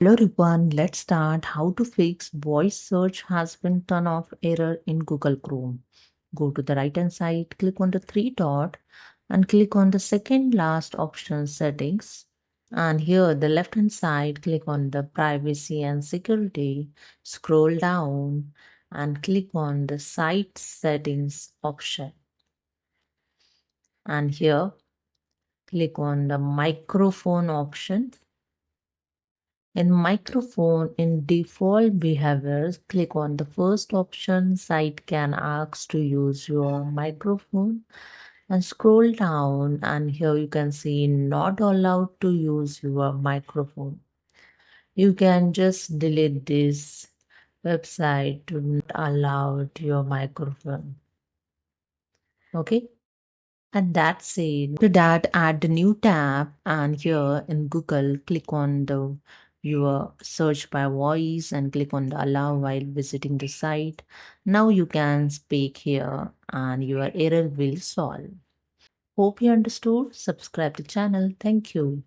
Hello everyone, let's start how to fix voice search has been turn off error in Google Chrome. Go to the right hand side, click on the three dot and click on the second last option settings. And here the left hand side, click on the privacy and security, scroll down and click on the site settings option. And here click on the microphone option. In microphone, in default behaviors, click on the first option. Site can ask to use your microphone and scroll down and here you can see not allowed to use your microphone. You can just delete this website to not allow your microphone. Okay. And that's it. To that, add the new tab and here in Google, click on the your search by voice and click on the allow while visiting the site. Now you can speak here and your error will solve. Hope you understood. Subscribe to channel. Thank you.